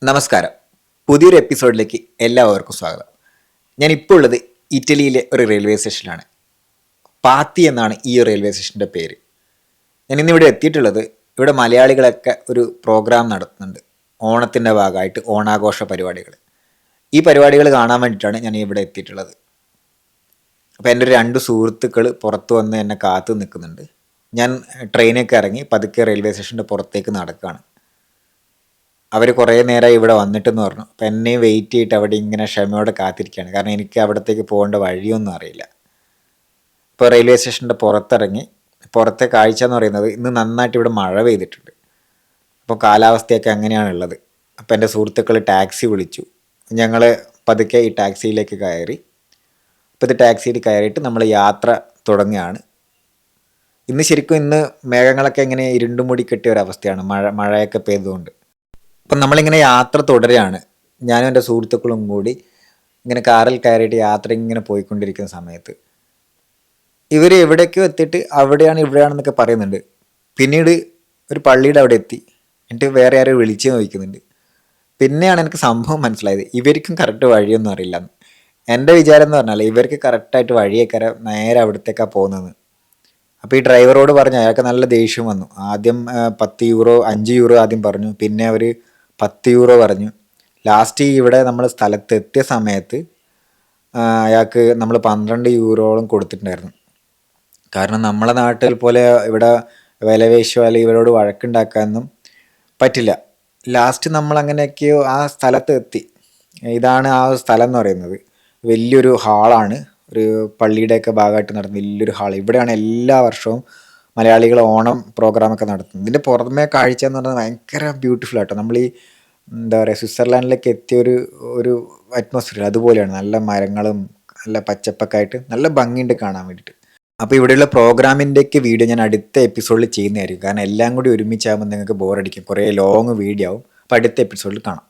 നമസ്കാരം. പുതിയൊരു എപ്പിസോഡിലേക്ക് എല്ലാവർക്കും സ്വാഗതം. ഞാനിപ്പോൾ ഉള്ളത് ഇറ്റലിയിലെ ഒരു റെയിൽവേ സ്റ്റേഷനിലാണ്. പാത്തി എന്നാണ് ഈ റെയിൽവേ സ്റ്റേഷൻ്റെ പേര്. ഞാനിന്നിവിടെ എത്തിയിട്ടുള്ളത് ഇവിടെ മലയാളികളൊക്കെ ഒരു പ്രോഗ്രാം നടത്തുന്നുണ്ട്. ഓണത്തിൻ്റെ ഭാഗമായിട്ട് ഓണാഘോഷ പരിപാടികൾ. ഈ പരിപാടികൾ കാണാൻ വേണ്ടിയിട്ടാണ് ഞാൻ ഇവിടെ എത്തിയിട്ടുള്ളത്. അപ്പോൾ എൻ്റെ രണ്ട് സുഹൃത്തുക്കൾ പുറത്ത് വന്ന് എന്നെ കാത്തു നിൽക്കുന്നുണ്ട്. ഞാൻ ട്രെയിനൊക്കെ ഇറങ്ങി പതുക്കെ റെയിൽവേ സ്റ്റേഷൻ്റെ പുറത്തേക്ക് നടക്കുകയാണ്. അവർ കുറേ നേരമായി ഇവിടെ വന്നിട്ടെന്ന് പറഞ്ഞു. അപ്പം എന്നെയും വെയിറ്റ് ചെയ്തിട്ട് അവിടെ ഇങ്ങനെ ക്ഷമയോടെ കാത്തിരിക്കുകയാണ്. കാരണം എനിക്ക് അവിടത്തേക്ക് പോകേണ്ട വഴിയൊന്നും അറിയില്ല. ഇപ്പോൾ റെയിൽവേ സ്റ്റേഷൻ്റെ പുറത്തിറങ്ങി. പുറത്തെ കാഴ്ച എന്ന് പറയുന്നത് ഇന്ന് നന്നായിട്ട് ഇവിടെ മഴ പെയ്തിട്ടുണ്ട്. അപ്പോൾ കാലാവസ്ഥയൊക്കെ അങ്ങനെയാണുള്ളത്. അപ്പോൾ എൻ്റെ സുഹൃത്തുക്കൾ ടാക്സി വിളിച്ചു. ഞങ്ങൾ പതുക്കെ ഈ ടാക്സിയിലേക്ക് കയറി. അപ്പോൾ ഇത് ടാക്സിയിൽ കയറിയിട്ട് നമ്മൾ യാത്ര തുടങ്ങുകയാണ്. ഇന്ന് മേഘങ്ങളൊക്കെ ഇങ്ങനെ ഇരുണ്ടുമൂടി കെട്ടിയ ഒരവസ്ഥയാണ്, മഴയൊക്കെ പെയ്തുകൊണ്ട്. അപ്പം നമ്മളിങ്ങനെ യാത്ര തുടരുകയാണ്. ഞാനും എൻ്റെ സുഹൃത്തുക്കളും കൂടി ഇങ്ങനെ കാറിൽ കയറിയിട്ട് യാത്ര ഇങ്ങനെ പോയിക്കൊണ്ടിരിക്കുന്ന സമയത്ത് ഇവർ എവിടേക്കോ എത്തിയിട്ട് അവിടെയാണ് ഇവിടെയാണെന്നൊക്കെ പറയുന്നുണ്ട്. പിന്നീട് ഒരു പള്ളിയുടെ അവിടെ എത്തി. എന്നിട്ട് വേറെ ആരും വിളിച്ച് ചോദിക്കുന്നുണ്ട്. പിന്നെയാണ് എനിക്ക് സംഭവം മനസ്സിലായത്, ഇവർക്കും കറക്റ്റ് വഴിയൊന്നും അറിയില്ല. എൻ്റെ വിചാരം എന്ന് പറഞ്ഞാൽ ഇവർക്ക് കറക്റ്റായിട്ട് വഴിയേക്കര നേരെ അവിടത്തേക്കാണ് പോകുന്നത്. അപ്പോൾ ഈ ഡ്രൈവറോട് പറഞ്ഞു. അയാൾക്ക് നല്ല ദേഷ്യം വന്നു. ആദ്യം 10 യൂറോ 5 യൂറോ ആദ്യം പറഞ്ഞു. പിന്നെ അവർ 10 യൂറോ പറഞ്ഞു. ലാസ്റ്റ് ഇവിടെ നമ്മൾ സ്ഥലത്ത് എത്തിയ സമയത്ത് അയാൾക്ക് നമ്മൾ 12 യൂറോളം കൊടുത്തിട്ടുണ്ടായിരുന്നു. കാരണം നമ്മളെ നാട്ടിൽ പോലെ ഇവിടെ വിലപേശോ അല്ലെങ്കിൽ ഇവരോട് വഴക്കുണ്ടാക്കാനൊന്നും പറ്റില്ല. ലാസ്റ്റ് നമ്മൾ അങ്ങനെയൊക്കെയോ ആ സ്ഥലത്ത് എത്തി. ഇതാണ് ആ സ്ഥലം എന്ന് പറയുന്നത്. വലിയൊരു ഹാളാണ്. ഒരു പള്ളിയുടെയൊക്കെ ഭാഗമായിട്ട് നടന്ന വലിയൊരു ഹാൾ. ഇവിടെയാണ് എല്ലാ വർഷവും മലയാളികൾ ഓണം പ്രോഗ്രാമൊക്കെ നടത്തുന്നത്. ഇതിൻ്റെ പുറമേ കാഴ്ച എന്ന് പറഞ്ഞാൽ ഭയങ്കര ബ്യൂട്ടിഫുൾ ആട്ടോ. നമ്മൾ ഈ എന്താ പറയുക, സ്വിറ്റ്സർലാൻഡിലേക്ക് എത്തിയ ഒരു അറ്റ്മോസ്ഫിയർ അതുപോലെയാണ്. നല്ല മരങ്ങളും നല്ല പച്ചപ്പൊക്കെ ആയിട്ട് നല്ല ഭംഗിയുണ്ട് കാണാൻ വേണ്ടിയിട്ട്. അപ്പോൾ ഇവിടെയുള്ള പ്രോഗ്രാമിൻ്റെയൊക്കെ വീഡിയോ ഞാൻ അടുത്ത എപ്പിസോഡിൽ ചെയ്യുന്നതായിരിക്കും. കാരണം എല്ലാം കൂടി ഒരുമിച്ചാകുമ്പോൾ നിങ്ങൾക്ക് ബോറടിക്കും. കുറേ ലോങ് വീഡിയോ ആവും. അപ്പോൾ അടുത്ത എപ്പിസോഡിൽ കാണാം.